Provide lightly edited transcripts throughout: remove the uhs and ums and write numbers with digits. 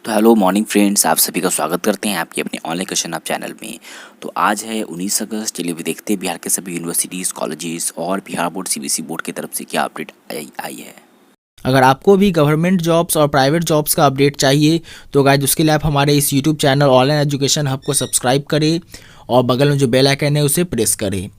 तो hello morning friends, आप सभी का स्वागत करते हैं आपके अपने ऑनलाइन क्वेश्चन आप चैनल में। तो आज है 19 अगस्त। चलिए भी देखते हैं बिहार के सभी यूनिवर्सिटीज़, कॉलेजेस और बिहार बोर्ड सीबीएसई बोर्ड की तरफ से क्या अपडेट आई है। अगर आपको भी गवर्नमेंट जॉब्स और प्राइवेट जॉब्स का अपडेट चाहिए तो गाइज उसके लिए आप हमारे इस YouTube channel online education hub को सब्सक्राइब करें और बगल में जो बेल आइकन है उसे प्रेस करें।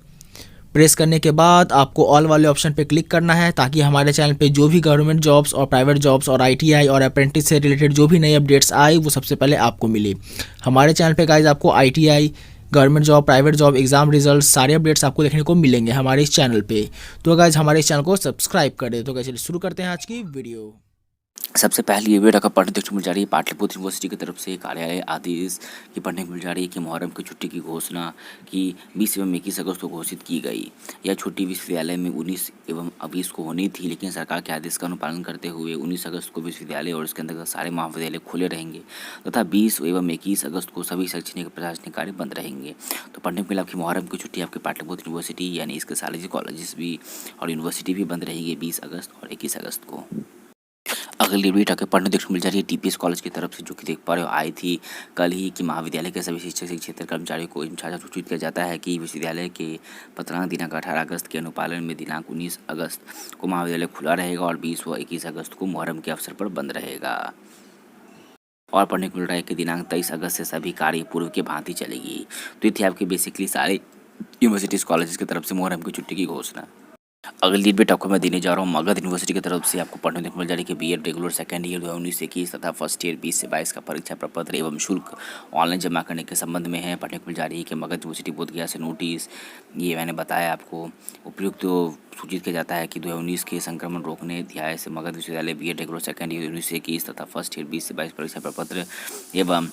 प्रेस करने के बाद आपको ऑल वाले ऑप्शन पे क्लिक करना है ताकि हमारे चैनल पे जो भी गवर्नमेंट जॉब्स और प्राइवेट जॉब्स और आईटीआई और अप्रेंटिस से रिलेटेड जो भी नए अपडेट्स आए वो सबसे पहले आपको मिले। हमारे चैनल पे गाइज आपको ITI, government job, private job, exam result सारे अपडेट्स आपको देखने को मिलेंगे हमारे इस चैनल पे। तो गाइज हमारे इस चैनल को सब्सक्राइब कर दे। तो गाइज शुरू करते हैं आज की वीडियो। सबसे पहले ये वीडियो का पढ़ने देखने को मिल जा रही है पाटलिपुत्र यूनिवर्सिटी की तरफ से कार्यालय आदेश की पढ़ने को मिल जा रही है कि मुहर्रम की छुट्टी की घोषणा की 20 एवं 21 अगस्त को घोषित की गई। यह छुट्टी विश्वविद्यालय में 19 एवं 20 को होनी थी, लेकिन सरकार के आदेश का अनुपालन करते हुए 19 अगस्त को विश्वविद्यालय और इसके अंतर्गत सारे महाविद्यालय खुले रहेंगे तथा 20 एवं 21 अगस्त को सभी शैक्षणिक प्रशासनिक कार्य बंद रहेंगे। तो पढ़ने को मिला आपकी मुहर्रम की छुट्टी आपके पाटलिपुत्र यूनिवर्सिटी यानी इसके सारे कॉलेजेस भी और यूनिवर्सिटी भी बंद रहेगी 20 अगस्त और 21 अगस्त को। अगली अपडेट आके पढ़ने देखने को मिल जा रही है टीपीएस कॉलेज की तरफ से, जो कि देख पा रहे हो आई थी कल ही कि महाविद्यालय के सभी शिक्षक क्षेत्र कर्मचारियों को छात्र सूचित किया जाता है कि विश्वविद्यालय के पत्रांक दिनांक 18 अगस्त के अनुपालन में दिनांक 19 अगस्त को महाविद्यालय खुला रहेगा और 20 व 21 अगस्त को मुहर्रम के अवसर पर बंद रहेगा। और पढ़ने को मिल रहा है कि दिनांक 23 अगस्त से सभी कार्य पूर्व की भांति चलेगी। तो ये थी आपकी बेसिकली सारे यूनिवर्सिटीज़ कॉलेजेस की तरफ से मुहर्रम की छुट्टी की घोषणा। अगली डेट आपको मैं देने जा रहा हूँ मगध यूनिवर्सिटी की तरफ से। आपको पढ़ने को मिल जा रही है कि बीएड रेगुलर सेकेंड ईयर 2019-21 तथा फर्स्ट ईयर 20 से 22 का परीक्षा प्रपत्र एवं शुल्क ऑनलाइन जमा करने के संबंध में है। पढ़ने को मिल जा रही है कि मगध यूनिवर्सिटी बोधगया से नोटिस, ये मैंने बताया आपको, उपयुक्त सूचित किया जाता है कि 2019 के संक्रमण रोकने ध्याय से मगध विश्वविद्यालय बीएड रेगुलर सेकेंड ईयर 2019-21 तथा फर्स्ट ईयर 20 से 22 परीक्षा प्रपत्र एवं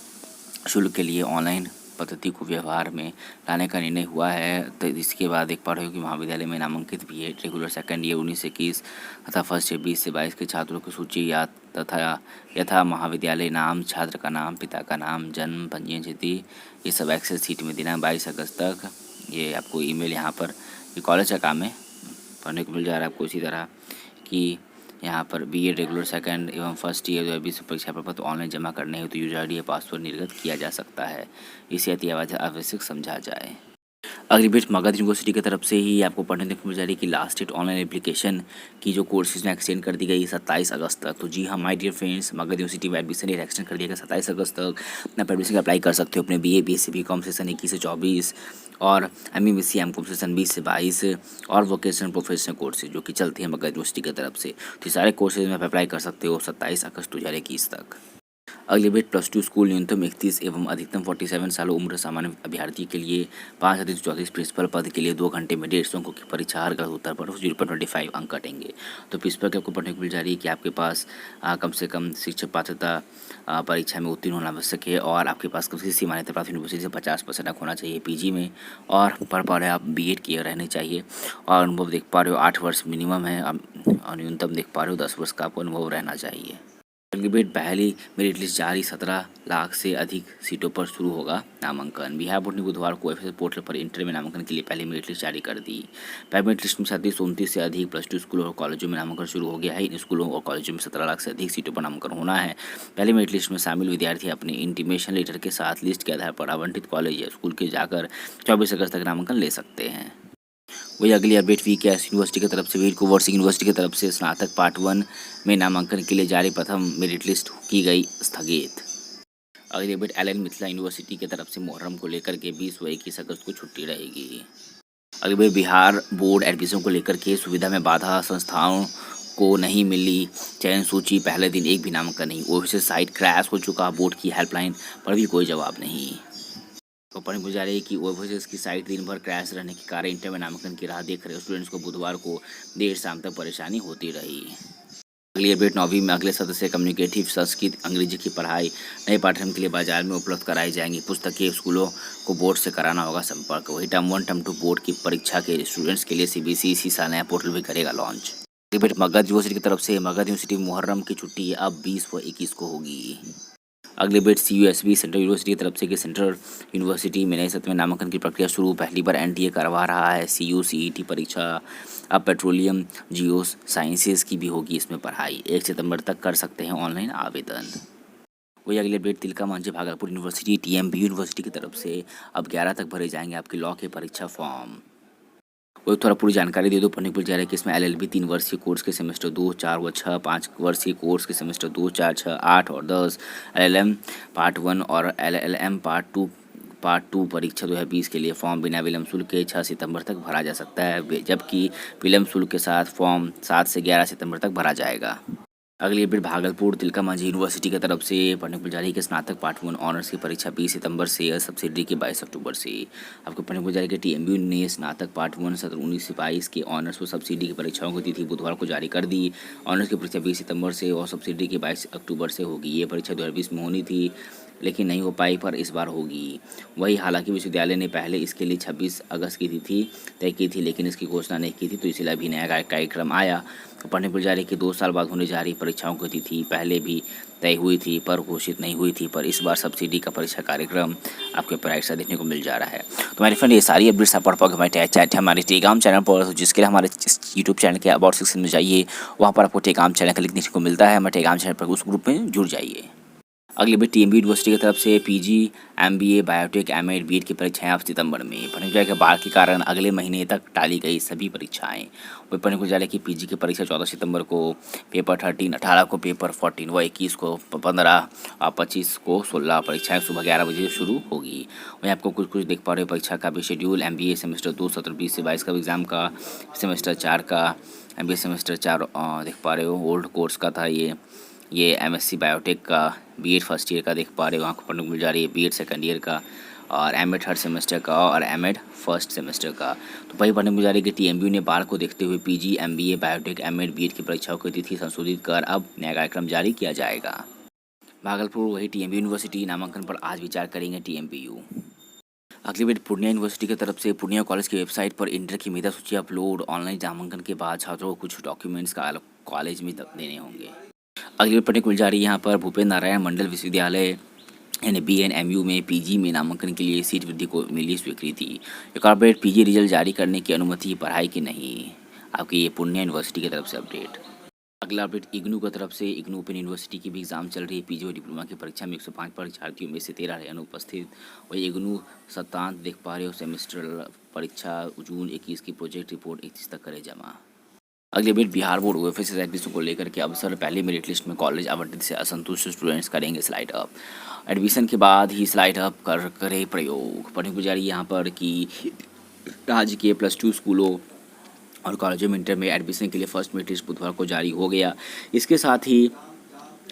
शुल्क के लिए ऑनलाइन पद्धति को व्यवहार में लाने का निर्णय हुआ है। तो इसके बाद देख पा रहे हो कि महाविद्यालय में नामांकित बीएड रेगुलर सेकेंड ईयर 19-21 तथा फर्स्ट ईयर 20 से 22 के छात्रों की सूची यथा महाविद्यालय नाम, छात्र का नाम, पिता का नाम, जन्म, पंजीयन तिथि, ये सब एक्सेल सीट में दिनांक 22 अगस्त तक। ये आपको ईमेल यहाँ पर ये कॉलेज का काम है, पढ़ने को मिल जा रहा है आपको इसी तरह कि यहाँ पर बीएड रेगुलर सेकंड एवं फर्स्ट ईयर 2020 परीक्षा प्रपत्र ऑनलाइन जमा करने हेतु यूजर आईडी या पासवर्ड निर्गत किया जा सकता है। इसे अति आवश्यक समझा जाए। अगली बेट मगध यूनिवर्सिटी की तरफ से ही आपको पढ़ने को मिल जा रही है कि लास्ट डेट ऑनलाइन एप्लीकेशन की जो कोर्सेज में एक्सटेंड कर दी गई 27 अगस्त तक। तो जी हाँ my dear friends, Magadh university में एडमिशन एक्सटेंड कर दिया गया 27 अगस्त तक। आप एडमिशन अप्लाई कर सकते हो अपने बीए, बीएससी, बीकॉम सेशन 21 से 24 और एमए एमकॉम सेशन 20 से 22 और वोकेशनल प्रोफेशनल कोर्सेज जो कि चलते हैं मगध यूनिवर्सिटी की तरफ से। तो सारे कोर्सेज में आप अप्लाई कर सकते हो 27 अगस्त 2021 तक। अगली बेट +2 स्कूल न्यूनतम 31 एवं अधिकतम 47 साल उम्र सामान्य अभ्यर्थी के लिए 5 अधिक 34 प्रिंसिपल पद के लिए 2 घंटे में 150 अंकों की परीक्षा हर गलत उत्तर पर 0.25 अंक कटेंगे। तो प्रिंसिपल के आपको पढ़ने को मिल जा रही है कि आपके पास कम से कम शिक्षक पात्रता परीक्षा में उत्तीर्ण होना आवश्यक है और आपके पास कम से मान्यता प्राप्त यूनिवर्सिटी से 50% अंक होना चाहिए पीजी में और पढ़ पा रहे आप बीएड किए रहने चाहिए और अनुभव देख पा रहे हो 8 वर्ष मिनिमम है और न्यूनतम देख पा रहे हो 10 वर्ष का आपको अनुभव रहना चाहिए। बेट पहली मेरिट लिस्ट जारी 17 लाख से अधिक सीटों पर शुरू होगा नामांकन। बिहार बोर्ड ने बुधवार को एफएसएस पोर्टल पर इंटर में नामांकन के लिए पहली मेरिट लिस्ट जारी कर दी। पहली मेरिट लिस्ट में 3729 से अधिक +2 स्कूलों और कॉलेजों में नामांकन शुरू हो गया है। इन स्कूलों और कॉलेजों में 17 लाख से अधिक सीटों पर नामांकन होना है। पहली मेरिट लिस्ट में शामिल विद्यार्थी अपने इंटीमेशन लेटर के साथ लिस्ट के आधार पर आवंटित कॉलेज या स्कूल के जाकर 24 अगस्त तक नामांकन ले सकते हैं। वही अगली अपडेट वीकेएस यूनिवर्सिटी की तरफ से वीर कुंवर सिंह यूनिवर्सिटी की तरफ से स्नातक पार्ट 1 में नामांकन के लिए जारी प्रथम मेरिट लिस्ट की गई स्थगित। अगली अपडेट एलएन मिथिला यूनिवर्सिटी की तरफ से मुहर्रम को लेकर के 20 व 21 अगस्त को छुट्टी रहेगी। अगली अपडेट बिहार बोर्ड एडमिशन को लेकर के सुविधा में बाधा, संस्थाओं को नहीं मिली चयन सूची, पहले दिन एक भी नामांकन नहीं, ऑफिशियल साइट क्रैश हो चुका, बोर्ड की हेल्पलाइन पर भी कोई जवाब नहीं। तो पढ़ने को जा रही है कि ओवरसीज की साइट दिन भर क्रैश रहने के कारण इंटर में नामांकन की राह देख रहे स्टूडेंट्स को बुधवार को देर शाम तक परेशानी होती रही। अगली अपडेट 9वीं में अगले सत्र से कम्युनिकेटिव संस्कृत अंग्रेजी की पढ़ाई नए पाठ्यक्रम के लिए बाजार में उपलब्ध कराई जाएंगी। पुस्तकें स्कूलों को बोर्ड से कराना होगा संपर्क। वही टर्म 1 टर्म 2 बोर्ड की परीक्षा के स्टूडेंट्स के लिए सीबीएसई इसी साल नया पोर्टल भी करेगा लॉन्च। अपडेट मगध यूनिवर्सिटी की तरफ से मगध यूनिवर्सिटी मुहर्रम की छुट्टी अब 20 व 21 को होगी। अगले बेट CUSB सेंट्रल यूनिवर्सिटी की तरफ से कि सेंट्रल यूनिवर्सिटी में नए सत्र में नामांकन की प्रक्रिया शुरू, पहली बार एनटीए करवा रहा है। CUCET परीक्षा अब पेट्रोलियम जियो साइंसेज की भी होगी इसमें पढ़ाई। 1 सितंबर तक कर सकते हैं ऑनलाइन आवेदन। वही अगली update Tilka Manjhi Bhagalpur university TMB university की तरफ से अब 11 तक भरे जाएंगे आपके लॉ के परीक्षा फॉर्म। वही थोड़ा पूरी जानकारी दे दो पढ़ने को मिल जा रहा है कि इसमें एलएलबी 3 वर्षीय कोर्स के सेमेस्टर 2, 4 व 6, 5 वर्षीय कोर्स के सेमेस्टर 2, 4, 6, 8 और 10, एलएलएम पार्ट 1 और एलएलएम पार्ट 2 परीक्षा 2020 के लिए फॉर्म बिना विलम्ब शुल्क के 6 सितंबर तक भरा जा सकता है, जबकि विलम्ब शुल्क के साथ फॉर्म 7 से 11 सितंबर तक भरा जाएगा। अगली अपडेट भागलपुर तिलका मांझी यूनिवर्सिटी की तरफ से पढ़ने को मिल जा रही है कि स्नातक पार्ट 1 ऑनर्स की परीक्षा 20 सितंबर से और सब्सिडी की 22 अक्टूबर से। आपको पढ़ने को मिल जा रही है कि टीएमयू ने स्नातक पार्ट 1 सत्र 19 से 22 के ऑनर्स व सब्सिडी की परीक्षाओं की तिथि बुधवार को जारी कर दी। ऑनर्स की परीक्षा 20 सितंबर से और सब्सिडी की 22 अक्टूबर से होगी। ये परीक्षा 2020 में होनी थी लेकिन नहीं हो पाई, पर इस बार होगी। वही हालांकि विश्वविद्यालय ने पहले इसके लिए 26 अगस्त की तिथि तय की थी, लेकिन इसकी घोषणा नहीं की थी, तो इसलिए अभी नया कार्यक्रम आया। पढ़ने को जा रही कि 2 साल बाद होने जा रही परीक्षाओं की तिथि पहले भी तय हुई थी पर घोषित नहीं हुई थी, पर इस बार सब्सिडी का परीक्षा कार्यक्रम आपके परीक्षा देखने को मिल जा रहा है। तो मेरे फ्रेंड ये सारी अपडेट्स आप पढ़ पाओगे हमारे चैट हमारे टेलीग्राम चैनल पर, तो जिसके लिए हमारे यूट्यूब चैनल के अबाउट सेक्शन में जाइए, वहाँ पर आपको टेलीग्राम चैनल का लिंक देखने को मिलता है। हमारे टेलीग्राम चैनल पर उस ग्रुप में जुड़ जाइए। अगली बार टीएमबी यूनिवर्सिटी की तरफ से PG, MBA, biotech, M Ed, B Ed की परीक्षाएं अब सितंबर में। पढ़ने को जाएगा बाढ़ के कारण अगले महीने तक टाली गई सभी परीक्षाएं। वही पढ़ने को जा रहा है कि पीजी की परीक्षा 14 सितंबर को, पेपर 13, 18 को पेपर 14, व 21 को 15 और 25 को 16 परीक्षाएं सुबह 11 बजे शुरू होगी। वहीं आपको कुछ देख पा रहे हो परीक्षा का भी शेड्यूल। एमबीए सेमेस्टर 2 सत्र 20 से 22 का एग्ज़ाम का, सेमेस्टर 4 का एमबीए सेमेस्टर 4 देख पा रहे हो ओल्ड कोर्स का था ये एमएससी बायोटेक का, बीएड फर्स्ट ईयर का देख पा रहे हो, वहाँ को पढ़ने को मिल जा रही है बीएड सेकंड ईयर का, और एमएड थर्ड सेमेस्टर का और एमएड फर्स्ट सेमेस्टर का। तो वही पढ़ने को मिल जा रही है कि टीएमबी ने बाढ़ को देखते हुए PG, MBA, biotech, M Ed, B Ed की परीक्षाओं की तिथि संशोधित कर अब नया कार्यक्रम जारी किया जाएगा। भागलपुर वही टीएमबी यूनिवर्सिटी नामांकन पर आज विचार करेंगे टीएमबीयू। अगली बार पूर्णिया यूनिवर्सिटी की तरफ से पूर्णिया कॉलेज की वेबसाइट पर इंटर की मेधा सूची अपलोड। ऑनलाइन नामांकन के बाद छात्रों को कुछ डॉक्यूमेंट्स का अलग कॉलेज में देने होंगे। अगली पढ़ने को मिल जा रही है यहाँ पर भूपेंद्र नारायण मंडल विश्वविद्यालय यानी BNMU में पीजी में नामांकन के लिए सीट वृद्धि को मिली स्वीकृति। कॉर्पोरेट पीजी रिजल्ट जारी करने की अनुमति पढ़ाई की नहीं। आपकी ये पूर्णिया यूनिवर्सिटी की तरफ से अपडेट। अगला अपडेट इग्नू की तरफ से। इग्नू ओपन यूनिवर्सिटी की भी एग्जाम चल रही है। पीजी और डिप्लोमा की परीक्षा में 105 परीक्षार्थियों में से 13 रहे अनुपस्थित। वही इग्नू सप्तांत देख पा रहे हो सेमेस्टर परीक्षा जून 21 की प्रोजेक्ट रिपोर्ट 31 तक करे जमा। अगली update Bihar board OFS admission को लेकर के अवसर पहले मेरिट लिस्ट में कॉलेज आवंटित से असंतुष्ट स्टूडेंट्स करेंगे स्लाइड अप। एडमिशन के बाद ही स्लाइड अप करे प्रयोग। पढ़ने को जा रही है यहाँ पर कि राज्य के +2 स्कूलों और कॉलेजों में इंटर में एडमिशन के लिए फर्स्ट मेरिट लिस्ट बुधवार को जारी हो गया। इसके साथ ही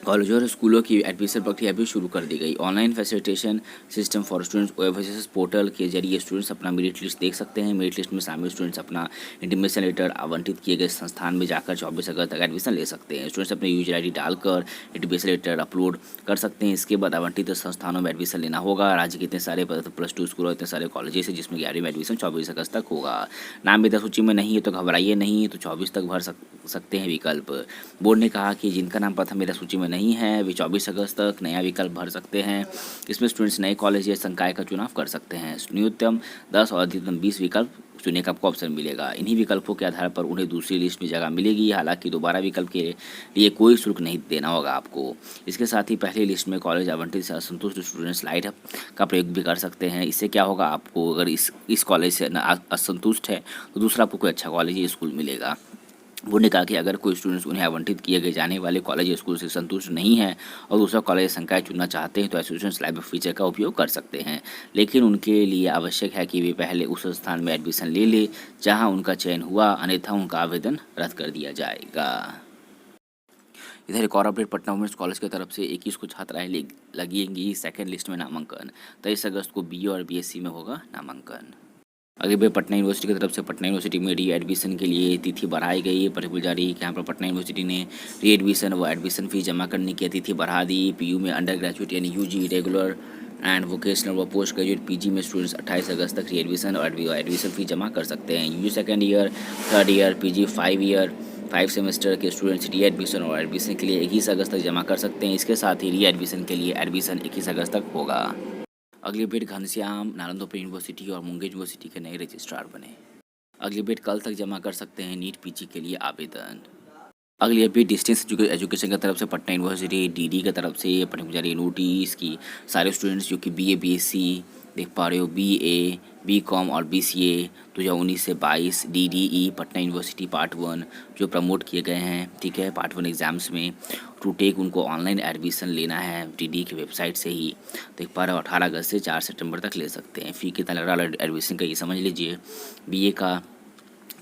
कॉलेजों और स्कूलों की एडमिशन प्रक्रिया भी शुरू कर दी गई। Online facilitation system for students OFS portal के जरिए स्टूडेंट्स अपना मेरिट लिस्ट देख सकते हैं। मेरिट लिस्ट में शामिल स्टूडेंट्स अपना इंटीमेशन लेटर आवंटित किए गए संस्थान में जाकर 24 अगस्त तक एडमिशन ले सकते हैं। स्टूडेंट्स अपने यूजर ID डालकर इंटीमेशन लेटर अपलोड कर सकते हैं। इसके बाद आवंटित संस्थानों में एडमिशन लेना होगा। राज्य के इतने सारे +2 स्कूल और इतने सारे कॉलेजेस हैं जिसमें 11वीं में एडमिशन 24 अगस्त तक होगा। नाम मेधा सूची में नहीं है तो घबराइए नहीं, तो 24 तक भर सकते हैं विकल्प। बोर्ड ने कहा कि जिनका नाम प्रथम मेधा सूची में नहीं है वे 24 अगस्त तक नया विकल्प भर सकते हैं। इसमें स्टूडेंट्स नए कॉलेज या संकाय का चुनाव कर सकते हैं। न्यूनतम 10 और अधिकतम 20 विकल्प चुनने का आपको ऑप्शन मिलेगा। इन्हीं विकल्पों के आधार पर उन्हें दूसरी लिस्ट में जगह मिलेगी। हालांकि दोबारा विकल्प के लिए कोई शुल्क नहीं देना होगा आपको। इसके साथ ही पहली लिस्ट में कॉलेज आवंटित से असंतुष्ट स्टूडेंट स्लाइड अप का प्रयोग भी कर सकते हैं। इससे क्या होगा, आपको अगर इस कॉलेज से असंतुष्ट है तो दूसरा आपको कोई अच्छा कॉलेज या स्कूल मिलेगा। बोर्ड ने कहा कि अगर कोई स्टूडेंट्स उन्हें आवंटित किए गए जाने वाले कॉलेज या स्कूल से संतुष्ट नहीं है और दूसरा कॉलेज संकाय चुनना चाहते हैं तो ऐसे स्टूडेंट्स लाइव फीचर का उपयोग कर सकते हैं, लेकिन उनके लिए आवश्यक है कि वे पहले उस स्थान में एडमिशन ले लें जहां उनका चयन हुआ, अन्यथा उनका आवेदन रद्द कर दिया जाएगा। इधर एक और अपडेट पटना वुमेंस कॉलेज की तरफ से 21 को छात्राएं लगेंगी सेकेंड लिस्ट में नामांकन। 23 अगस्त को BA और BSc में होगा नामांकन। अगली बार पटना यूनिवर्सिटी की तरफ से पटना यूनिवर्सिटी में री एडमिशन के लिए तिथि बढ़ाई गई है। पता जा रही है कि यहाँ पर पटना यूनिवर्सिटी ने री एडमिशन व एडमिशन फीस जमा करने की तिथि बढ़ा दी। PU में अंडर ग्रेजुएट यानी UG, रेगुलर एंड वोकेशनल व पोस्ट ग्रेजुएट PG में स्टूडेंट्स 28 अगस्त तक री एडमिशन और एडमिशन फीस जमा कर सकते हैं। UG second year, third year, PG 5 semester के स्टूडेंट्स री एडमिशन और एडमिशन के लिए 21 अगस्त तक जमा कर सकते हैं। इसके साथ ही री एडमिशन के लिए एडमिशन 21 अगस्त तक होगा। अगली update Ghanshyam Nalanda open university और मुंगेर यूनिवर्सिटी के नए रजिस्ट्रार बने। अगली अपडेट कल तक जमा कर सकते हैं नीट PG के लिए आवेदन। अगली अभी डिस्टेंस एजुकेशन की तरफ से पटना यूनिवर्सिटी डीडी की तरफ से पढ़ने को जा रही है नोटिस की सारे स्टूडेंट्स जो कि बीए बीएससी देख पा रहे हो बीए बीकॉम और बीसीए 2019 से 22 डीडीई पटना यूनिवर्सिटी पार्ट 1 जो प्रमोट किए गए हैं, ठीक है, पार्ट 1 एग्ज़ाम्स में टू टेक उनको ऑनलाइन एडमिशन लेना है डीडी की वेबसाइट से ही देख पा रहे हो। 18 अगस्त से 4 सितंबर तक ले सकते हैं। फ़ी कितना लग रहा है एडमिशन का ये समझ लीजिए। बीए का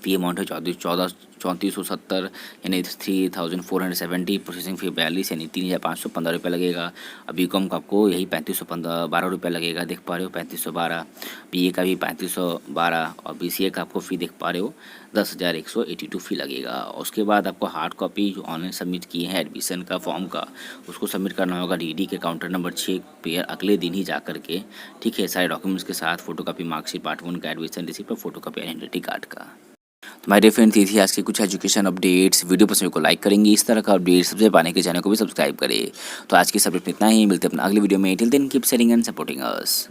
फ़ी अमाउंट है 3470 यानी 3470, प्रोसेसिंग फ़ी 42 यानी 3515 रुपये लगेगा। और बीकॉम का आपको यही 3512 रुपये लगेगा देख पा रहे हो 3512। बीए का भी 3512 और बीसीए का आपको फ़ी देख पा रहे हो 10,182 फ़ी लगेगा। और उसके बाद आपको हार्ड कॉपी जो ऑनलाइन सबमिट किए हैं एडमिशन का फॉर्म का उसको सबमिट करना होगा डीडी के काउंटर नंबर 6 पे अगले दिन ही जा करके, ठीक है, सारे डॉक्यूमेंट्स के साथ फोटोकॉपी मार्कशीट पार्ट 1 का एडमिशन रिसिप्ट और फोटोकॉपी आइडेंटिटी कार्ड का। तो माय डियर फ्रेंड्स, ये थी आज की कुछ एजुकेशन अपडेट्स। वीडियो पसंद को लाइक करेंगे, इस तरह का अपडेट सबसे पाने के चैनल को भी सब्सक्राइब करें। तो आज की सब्जेक्ट में इतना ही, मिलते हैं अपना अगले वीडियो में। Till then keep sharing and supporting us.